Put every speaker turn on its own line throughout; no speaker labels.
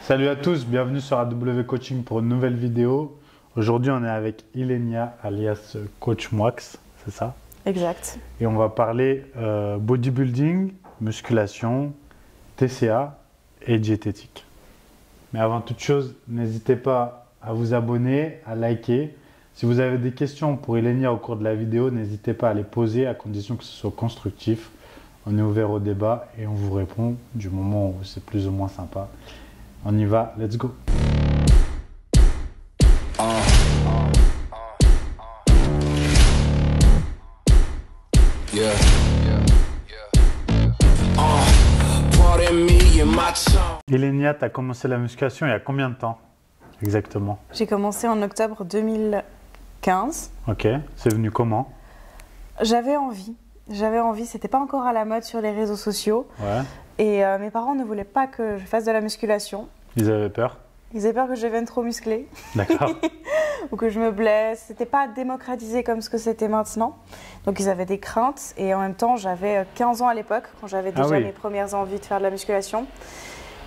Salut à tous, bienvenue sur AW Coaching pour une nouvelle vidéo. Aujourd'hui, on est avec Ilenia, alias Coach Moix, c'est ça?
Exact.
Et on va parler bodybuilding, musculation, TCA et diététique. Mais avant toute chose, n'hésitez pas à vous abonner, à liker. Si vous avez des questions pour Ilenia au cours de la vidéo, n'hésitez pas à les poser à condition que ce soit constructif. On est ouvert au débat et on vous répond du moment où c'est plus ou moins sympa. On y va, let's go. Ilenia, tu as commencé la musculation il y a combien de temps exactement?
J'ai commencé en octobre 2015.
Ok, c'est venu comment?
J'avais envie, c'était pas encore à la mode sur les réseaux sociaux.
Ouais.
Et mes parents ne voulaient pas que je fasse de la musculation.
Ils avaient peur?
Ils avaient peur que je devienne trop musclée.
D'accord.
Ou que je me blesse. C'était pas démocratisé comme ce que c'était maintenant. Donc ils avaient des craintes. Et en même temps, j'avais 15 ans à l'époque, quand j'avais déjà mes premières envies de faire de la musculation.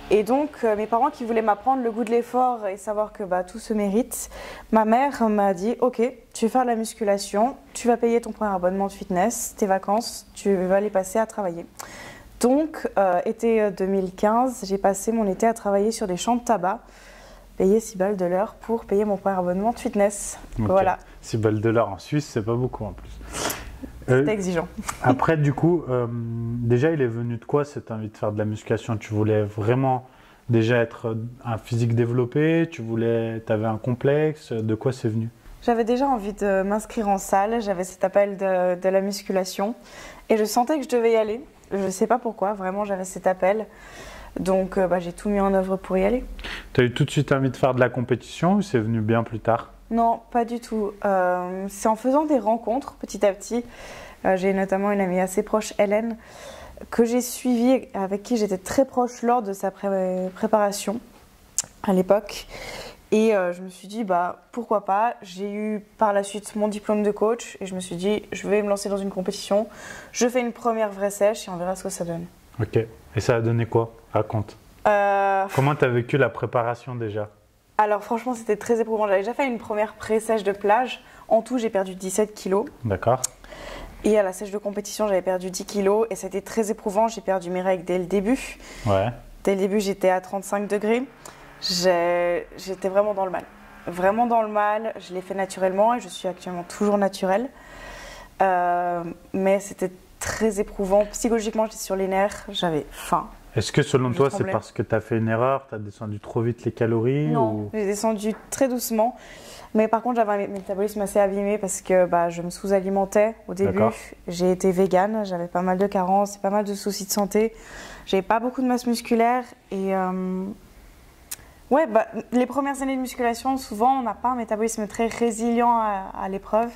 Et donc, mes parents qui voulaient m'apprendre le goût de l'effort et savoir que tout se mérite, ma mère m'a dit « Ok, tu veux faire de la musculation, tu vas payer ton premier abonnement de fitness, tes vacances, tu vas les passer à travailler. » Donc, été 2015, j'ai passé mon été à travailler sur des champs de tabac, payer 6 balles de l'heure pour payer mon premier abonnement de fitness.
Okay.
Voilà.
6 balles de l'heure en Suisse, c'est pas beaucoup en plus.
C'était exigeant.
Après, du coup, déjà, il est venu de quoi cette envie de faire de la musculation? Tu voulais vraiment déjà être un physique développé? T'avais un complexe? De quoi c'est venu?
J'avais déjà envie de m'inscrire en salle. J'avais cet appel de la musculation. Et je sentais que je devais y aller. Je ne sais pas pourquoi, vraiment, j'avais cet appel. Donc, j'ai tout mis en œuvre pour y aller.
Tu as eu tout de suite envie de faire de la compétition ou c'est venu bien plus tard?
Non, pas du tout. C'est en faisant des rencontres petit à petit. J'ai notamment une amie assez proche, Hélène, que j'ai suivie, avec qui j'étais très proche lors de sa préparation à l'époque. Et je me suis dit, pourquoi pas. J'ai eu par la suite mon diplôme de coach et je me suis dit, je vais me lancer dans une compétition. Je fais une première vraie sèche et on verra ce que ça donne. Ok.
Et ça a donné quoi? Raconte. Comment tu as vécu la préparation déjà?
Alors franchement, c'était très éprouvant. J'avais déjà fait une première pré-sèche de plage. En tout, j'ai perdu 17 kilos. D'accord. Et à la sèche de compétition, j'avais perdu 10 kilos et c'était très éprouvant. J'ai perdu mes règles dès le début. Ouais. Dès le début, j'étais à 35 degrés. J'étais vraiment dans le mal. Vraiment dans le mal. Je l'ai fait naturellement et je suis actuellement toujours naturelle. Mais c'était très éprouvant. Psychologiquement, j'étais sur les nerfs. J'avais faim.
Est-ce que selon toi, c'est parce que tu as fait une erreur, tu as descendu trop vite les calories?
Non, j'ai descendu très doucement. Mais par contre, j'avais un métabolisme assez abîmé parce que je me sous-alimentais au début. J'ai été végane, j'avais pas mal de carences et pas mal de soucis de santé. J'avais pas beaucoup de masse musculaire. Et les premières années de musculation, souvent, on n'a pas un métabolisme très résilient à l'épreuve.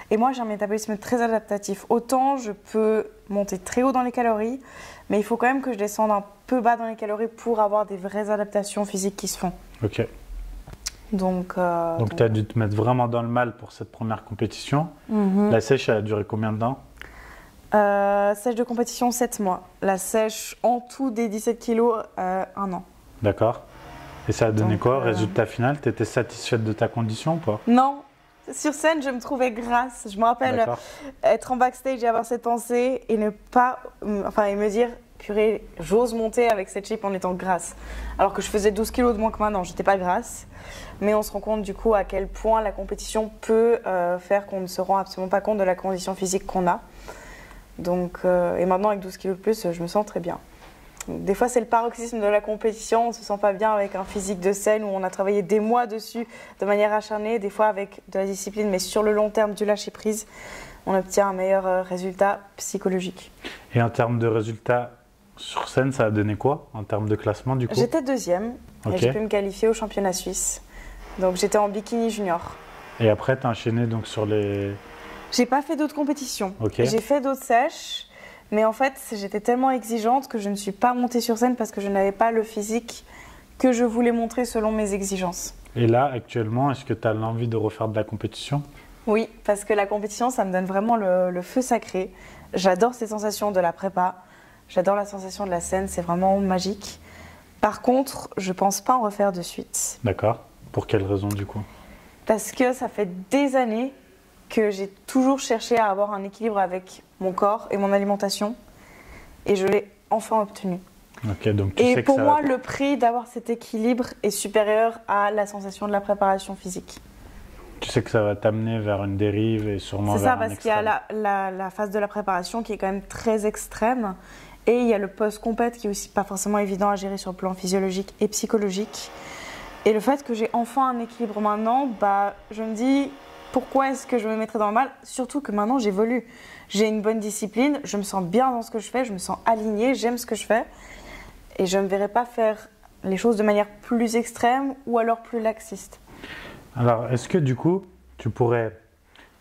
Et moi, j'ai un métabolisme très adaptatif. Autant je peux monter très haut dans les calories, mais il faut quand même que je descende un peu bas dans les calories pour avoir des vraies adaptations physiques qui se font. Ok. Donc tu as dû te mettre vraiment dans le mal pour cette première compétition. La sèche, elle a duré combien de temps? Sèche de compétition, 7 mois. La sèche en tout des 17 kilos, 1 an. D'accord. Et ça a donné quoi? Résultat final, tu étais satisfaite de ta condition ou pas? Non. Sur scène, je me trouvais grasse. Je me rappelle être en backstage et avoir cette pensée et ne pas, et me dire, purée, j'ose monter avec cette shape en étant grasse. Alors que je faisais 12 kilos de moins que maintenant, j'étais pas grasse. Mais on se rend compte du coup à quel point la compétition peut faire qu'on ne se rend absolument pas compte de la condition physique qu'on a. Donc, et maintenant avec 12 kilos de plus, je me sens très bien. Des fois, c'est le paroxysme de la compétition. On ne se sent pas bien avec un physique de scène où on a travaillé des mois dessus de manière acharnée. Des fois, avec de la discipline, mais sur le long terme, du lâcher prise, on obtient un meilleur résultat psychologique. Et en termes de résultats sur scène, ça a donné quoi en termes de classement du coup? J'étais deuxième et j'ai pu me qualifier au championnat suisse. Donc, j'étais en bikini junior. Et après, tu as enchaîné donc sur les... J'ai pas fait d'autres compétitions. J'ai fait d'autres sèches. Mais en fait, j'étais tellement exigeante que je ne suis pas montée sur scène parce que je n'avais pas le physique que je voulais montrer selon mes exigences. Et là, actuellement, est-ce que tu as l'envie de refaire de la compétition? Oui, parce que la compétition, ça me donne vraiment le feu sacré. J'adore ces sensations de la prépa. J'adore la sensation de la scène, c'est vraiment magique. Par contre, je pense pas en refaire de suite.
D'accord. Pour quelle raison du coup?
Parce que ça fait des années que j'ai toujours cherché à avoir un équilibre avec mon corps et mon alimentation. Et je l'ai enfin obtenu.
Ok, donc tu
Et
sais que
pour
ça...
moi, le prix d'avoir cet équilibre est supérieur à la sensation de la préparation physique.
Tu sais que ça va t'amener vers une dérive et sûrement
C'est
vers
ça,
un
parce qu'il y a
extrême.
la phase de la préparation qui est quand même très extrême. Et il y a le post-compète qui est aussi pas forcément évident à gérer sur le plan physiologique et psychologique. Et le fait que j'ai enfin un équilibre maintenant, bah, je me dis pourquoi est-ce que je me mettrais dans le mal? Surtout que maintenant j'évolue. J'ai une bonne discipline, je me sens bien dans ce que je fais, je me sens alignée, j'aime ce que je fais. Et je ne me verrais pas faire les choses de manière plus extrême ou alors plus laxiste.
Alors, est-ce que du coup, tu pourrais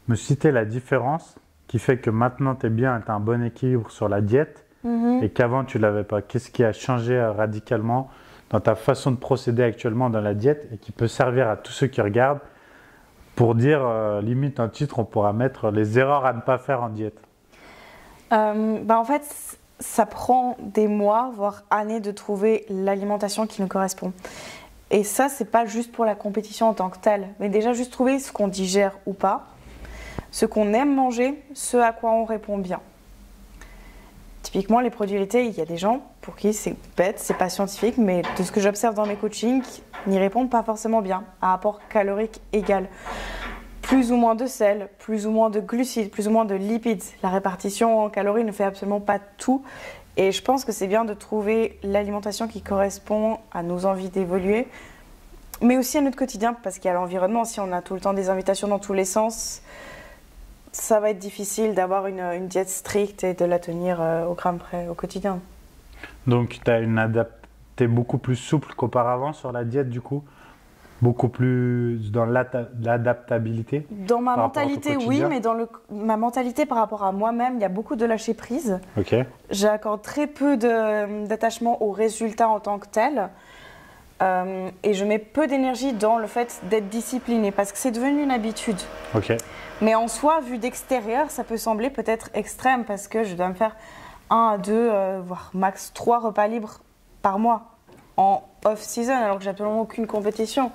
me citer la différence qui fait que maintenant tu es bien, tu as un bon équilibre sur la diète et qu'avant tu ne l'avais pas? Qu'est-ce qui a changé radicalement dans ta façon de procéder actuellement dans la diète et qui peut servir à tous ceux qui regardent pour dire, limite un titre, on pourra mettre les erreurs à ne pas faire en diète?
En fait, ça prend des mois, voire années de trouver l'alimentation qui nous correspond. Et ça, c'est pas juste pour la compétition en tant que telle, mais déjà juste trouver ce qu'on digère ou pas, ce qu'on aime manger, ce à quoi on répond bien. Typiquement, les produits laitiers, il y a des gens pour qui c'est bête, c'est pas scientifique, mais de ce que j'observe dans mes coachings, n'y répondent pas forcément bien, à apport calorique égal. Plus ou moins de sel, plus ou moins de glucides, plus ou moins de lipides. La répartition en calories ne fait absolument pas tout. Et je pense que c'est bien de trouver l'alimentation qui correspond à nos envies d'évoluer, mais aussi à notre quotidien, parce qu'il y a l'environnement. Si on a tout le temps des invitations dans tous les sens, ça va être difficile d'avoir une diète stricte et de la tenir au gramme près au quotidien.
Donc, t'es beaucoup plus souple qu'auparavant sur la diète du coup? Beaucoup plus dans l'adaptabilité?
Dans ma
par rapport à ton
mentalité, oui,
quotidien?
mais dans ma mentalité par rapport à moi-même, il y a beaucoup de lâcher prise.
Ok.
J'accorde très peu d'attachement aux résultats en tant que tel. Et je mets peu d'énergie dans le fait d'être disciplinée parce que c'est devenu une habitude.
Ok.
Mais en soi, vu d'extérieur, ça peut sembler peut-être extrême parce que je dois me faire 1 à 2, voire max 3 repas libres par mois en off-season alors que j'ai absolument aucune compétition.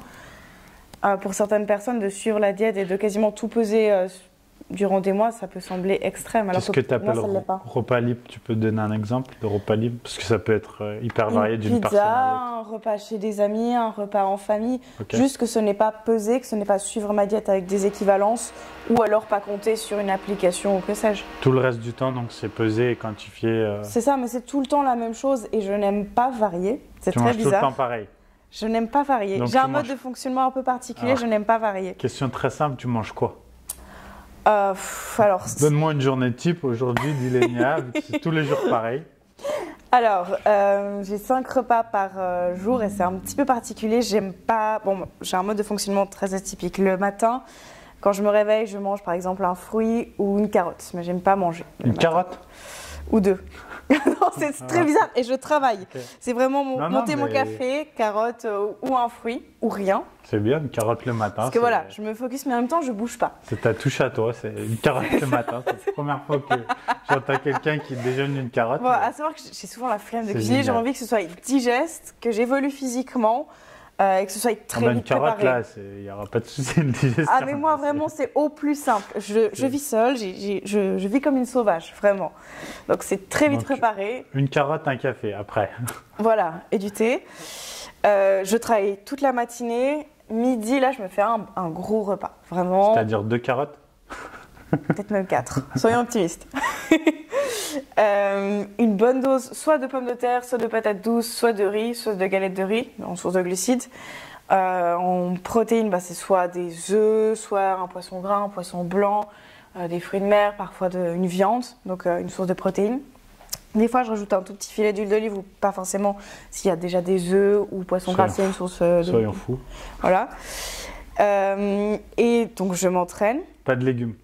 Pour certaines personnes, de suivre la diète et de quasiment tout peser durant des mois, ça peut sembler extrême.
Qu'est-ce que tu appelles repas libre? Tu peux donner un exemple de repas libre? Parce que ça peut être hyper varié d'une personne à l'autre.
Un repas chez des amis, un repas en famille.
Okay.
Juste que ce n'est pas pesé, que ce n'est pas suivre ma diète avec des équivalences ou alors pas compter sur une application ou que sais-je.
Tout le reste du temps, donc c'est pesé et quantifié.
C'est ça, mais c'est tout le temps la même chose et je n'aime pas varier. C'est très bizarre.
Tu manges tout le temps pareil?
Je n'aime pas varier. J'ai un mode de fonctionnement un peu particulier, je n'aime pas varier.
Question très simple, tu manges quoi?
Alors,
donne-moi une journée type aujourd'hui d'Ilenia, c'est tous les jours pareil.
Alors, j'ai 5 repas par jour et c'est un petit peu particulier. J'aime pas. Bon, j'ai un mode de fonctionnement très atypique. Le matin, quand je me réveille, je mange par exemple un fruit ou une carotte, mais j'aime pas manger.
Une carotte?
Ou 2. Non, c'est très bizarre et je travaille. Okay. C'est vraiment monter mon café, carotte ou un fruit ou rien.
C'est bien, une carotte le matin.
Parce que voilà, je me focus mais en même temps je bouge pas.
C'est ta touche à toi, c'est une carotte le matin. C'est la première fois que j'entends quelqu'un qui déjeune une carotte.
Bon, à savoir que j'ai souvent la flemme de cuisiner, j'ai envie que ce soit digeste, que j'évolue physiquement. Et que ce soit très vite préparé.
Une carotte, là, il n'y aura pas de souci de digestion.
Ah, mais moi, vraiment, c'est au plus simple. Je vis seule, je vis comme une sauvage, vraiment. Donc, c'est très vite préparé.
Une carotte, un café, après.
Voilà, et du thé. Je travaille toute la matinée. Midi, là, je me fais un gros repas, vraiment.
C'est-à-dire 2 carottes?
Peut-être même 4, soyons optimistes. Une bonne dose soit de pommes de terre, soit de patates douces, soit de riz, soit de galettes de riz en source de glucides. En protéines, c'est soit des œufs, soit un poisson gras, un poisson blanc, des fruits de mer, parfois une viande, donc une source de protéines. Des fois, je rajoute un tout petit filet d'huile d'olive ou pas forcément s'il y a déjà des œufs ou poisson gras, c'est une source de...
Soyons fous.
Voilà. Et donc, je m'entraîne.
Pas de légumes?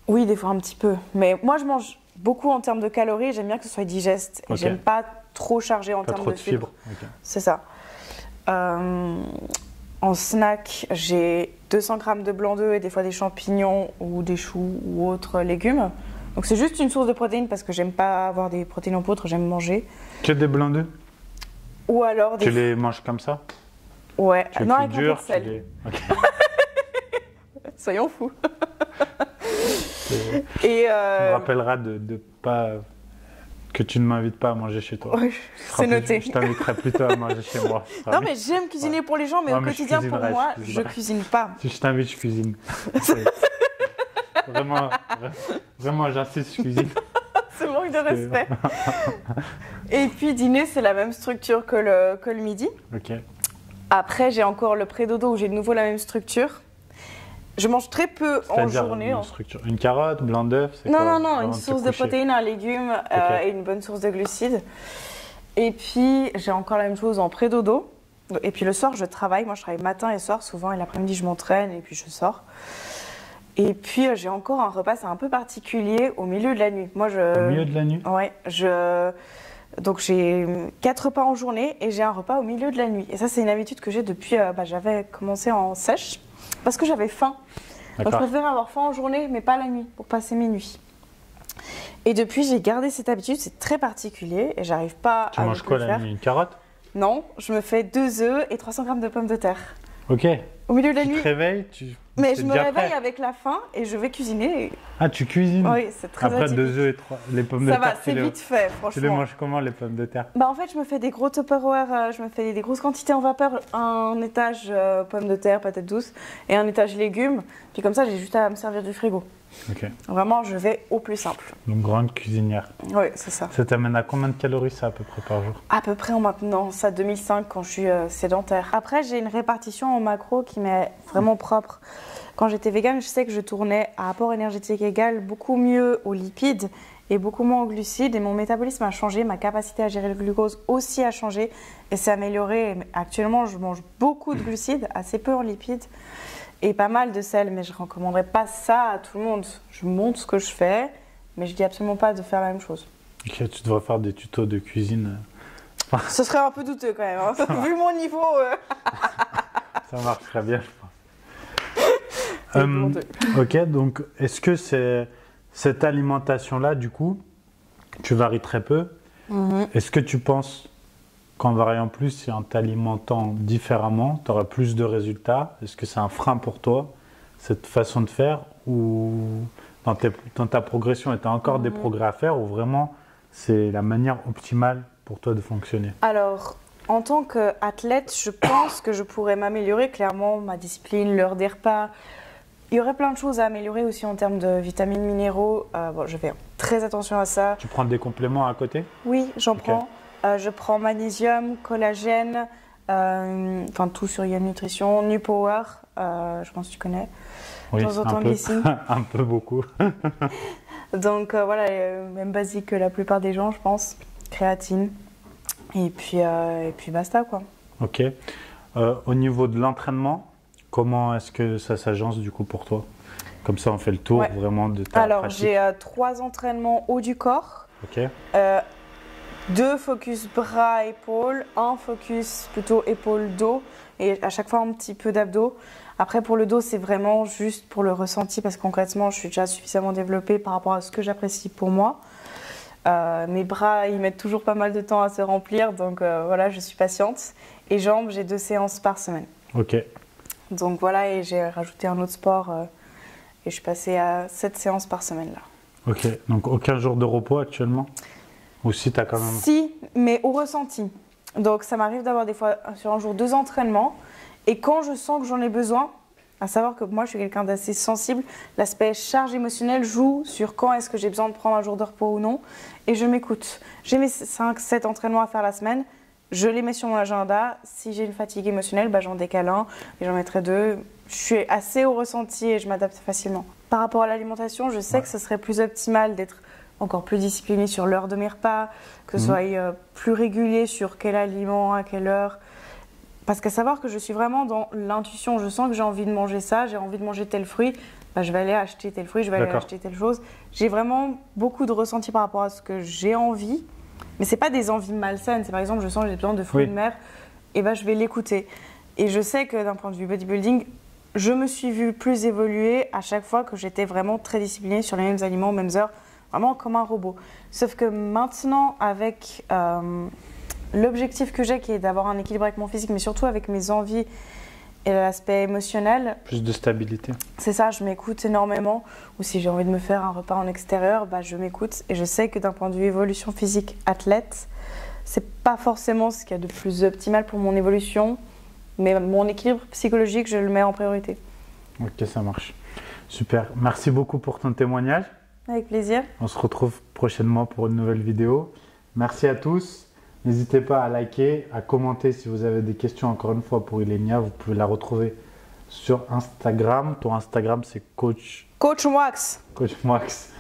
Oui,
des fois un petit peu. Mais moi, je mange beaucoup en termes de calories. J'aime bien que ce soit digeste. Et j'aime pas trop chargé en termes de fibres.
Okay.
C'est ça. En snack, j'ai 200 g de blanc d'œuf et des fois des champignons ou des choux ou autres légumes. Donc c'est juste une source de protéines parce que j'aime pas avoir des protéines en poudre, j'aime manger.
Que des blancs d'œufs?
Ou alors
Tu les manges comme ça?
Ouais,
Tu les
non,
cuis
avec un peu
durs,
de sel.
Ok.
Soyons fous.
Tu
Et
me rappelleras de pas que tu ne m'invites pas à manger chez toi.
ouais, c'est noté.
Je t'inviterai plutôt à manger chez moi. Ce sera
Non,
mieux.
mais j'aime cuisiner pour les gens, mais
Ouais,
au
mais je
quotidien, pour
cuisinerai,
moi,
je
je
cuisinerai.
cuisine pas.
Si je t'invite, je cuisine. Vraiment, vraiment, j'insiste, je cuisine.
Ce manque de respect. Et puis, dîner, c'est la même structure que le midi.
Ok.
Après, j'ai encore le pré-dodo où j'ai de nouveau la même structure. Je mange très peu en
C'est-à-dire
journée.
une structure. Une carotte, blanc d'œuf, c'est
Non,
quoi,
non, non,
avant
une
de te
source de
coucher?
protéines, un légume et une bonne source de glucides. Et puis, j'ai encore la même chose en pré-dodo. Et puis le soir, je travaille. Moi, je travaille matin et soir souvent. Et l'après-midi, je m'entraîne et puis je sors. Et puis, j'ai encore un repas, c'est un peu particulier, au milieu de la nuit. Moi,
Au milieu de la nuit?
Ouais, donc j'ai 4 repas en journée et j'ai un repas au milieu de la nuit. Et ça, c'est une habitude que j'ai depuis, j'avais commencé en sèche parce que j'avais faim. Donc je préfère avoir faim en journée, mais pas la nuit, pour passer minuit. Et depuis, j'ai gardé cette habitude, c'est très particulier et j'arrive pas
Tu
à
manges
ne
quoi
plus le
la
faire.
nuit? Une carotte?
Non, je me fais 2 œufs et 300 grammes de pommes de terre.
Ok.
Au milieu de la
Tu
nuit.
te réveilles,
Mais
t'es
je me
déjà
réveille
prêt.
avec la faim et je vais cuisiner.
Ah, tu cuisines?
Oui, c'est très
Après
atypique.
2 œufs et 3. Les pommes de
Ça
terre,
va, c'est vite fait,
tu les
franchement.
manges comment, les pommes de terre?
En fait, je me fais des gros Tupperware, je me fais des grosses quantités en vapeur, un étage pommes de terre, patates douces et un étage légumes. Puis comme ça, j'ai juste à me servir du frigo.
Ok.
Vraiment, je vais au plus simple.
Donc, grande cuisinière.
Oui, c'est ça.
Ça t'amène à combien de calories, ça, à peu près par jour?
À peu près en maintenance à 2005 quand je suis sédentaire. Après, j'ai une répartition en macro qui m'est vraiment propre. Quand j'étais végane, je sais que je tournais à apport énergétique égal beaucoup mieux aux lipides et beaucoup moins aux glucides. Et mon métabolisme a changé, ma capacité à gérer le glucose aussi a changé et s'est améliorée. Actuellement, je mange beaucoup de glucides, assez peu en lipides et pas mal de sel. Mais je ne recommanderais pas ça à tout le monde. Je montre ce que je fais, mais je dis absolument pas de faire la même chose.
Ok, tu devrais faire des tutos de cuisine.
Ce serait un peu douteux quand même, hein. Vu mon niveau.
Ça marcherait bien, je pense.
C'est honteux.
Ok, donc est-ce que c'est cette alimentation-là, du coup, tu varies très peu. Est-ce que tu penses qu'en variant plus et en t'alimentant différemment, tu auras plus de résultats? Est-ce que c'est un frein pour toi, cette façon de faire, ou dans ta progression, tu as encore des progrès à faire, ou vraiment c'est la manière optimale pour toi de fonctionner?
Alors, en tant qu'athlète, je pense que je pourrais m'améliorer clairement, ma discipline, l'heure des repas. Il y aurait plein de choses à améliorer aussi en termes de vitamines, minéraux. Je fais très attention à ça.
Tu prends des compléments à côté?
Oui, j'en
Ok.
prends. Je prends magnésium, collagène, enfin tout sur Yann Nutrition, NuPower, je pense que tu connais.
Oui,
De temps en temps,
un peu.
glycine.
Un peu beaucoup.
Donc voilà, même basique que la plupart des gens, je pense. Créatine. Et puis basta, quoi.
Ok. Au niveau de l'entraînement, comment est-ce que ça s'agence du coup pour toi? Comme ça, on fait le tour
Ouais.
vraiment de ta
Alors,
pratique.
j'ai 3 entraînements haut du corps.
Ok.
2 focus bras-épaules, 1 focus plutôt épaule-dos et à chaque fois un petit peu d'abdos. Après pour le dos c'est vraiment juste pour le ressenti parce que concrètement je suis déjà suffisamment développée par rapport à ce que j'apprécie pour moi. Mes bras ils mettent toujours pas mal de temps à se remplir donc voilà je suis patiente. Et jambes j'ai 2 séances par semaine.
Ok.
Donc voilà et j'ai rajouté un autre sport et je suis passée à 7 séances par semaine là.
Ok. Donc aucun jour de repos actuellement? Ou si tu as quand même.
Si, mais au ressenti. Donc ça m'arrive d'avoir des fois sur un jour 2 entraînements. Et quand je sens que j'en ai besoin, à savoir que moi je suis quelqu'un d'assez sensible, l'aspect charge émotionnelle joue sur quand est-ce que j'ai besoin de prendre un jour de repos ou non. Et je m'écoute. J'ai mes 5-7 entraînements à faire la semaine. Je les mets sur mon agenda. Si j'ai une fatigue émotionnelle, j'en décale un et j'en mettrai 2. Je suis assez au ressenti et je m'adapte facilement. Par rapport à l'alimentation, je sais que ce serait plus optimal d'être encore plus discipliné sur l'heure de mes repas, que ce soit plus régulier sur quel aliment, à quelle heure. Parce qu'à savoir que je suis vraiment dans l'intuition, je sens que j'ai envie de manger ça, j'ai envie de manger tel fruit, je vais aller acheter tel fruit, je vais aller acheter telle chose. J'ai vraiment beaucoup de ressenti par rapport à ce que j'ai envie, mais ce n'est pas des envies malsaines, c'est par exemple je sens que j'ai besoin de fruits de mer, et je vais l'écouter. Et je sais que d'un point de vue bodybuilding, je me suis vue plus évoluer à chaque fois que j'étais vraiment très disciplinée sur les mêmes aliments, aux mêmes heures, vraiment comme un robot. Sauf que maintenant, avec l'objectif que j'ai qui est d'avoir un équilibre avec mon physique, mais surtout avec mes envies et l'aspect émotionnel.
Plus de stabilité.
C'est ça, je m'écoute énormément. Ou si j'ai envie de me faire un repas en extérieur, bah, je m'écoute. Et je sais que d'un point de vue évolution physique athlète, c'est pas forcément ce qu'il y a de plus optimal pour mon évolution. Mais mon équilibre psychologique, je le mets en priorité.
Ok, ça marche. Super. Merci beaucoup pour ton témoignage.
Avec plaisir.
On se retrouve prochainement pour une nouvelle vidéo. Merci à tous. N'hésitez pas à liker, à commenter si vous avez des questions encore une fois pour Ilenia. Vous pouvez la retrouver sur Instagram. Ton Instagram, c'est Coach
Coach Wax.
Max.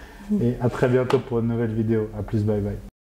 Et à très bientôt pour une nouvelle vidéo. À plus, bye bye.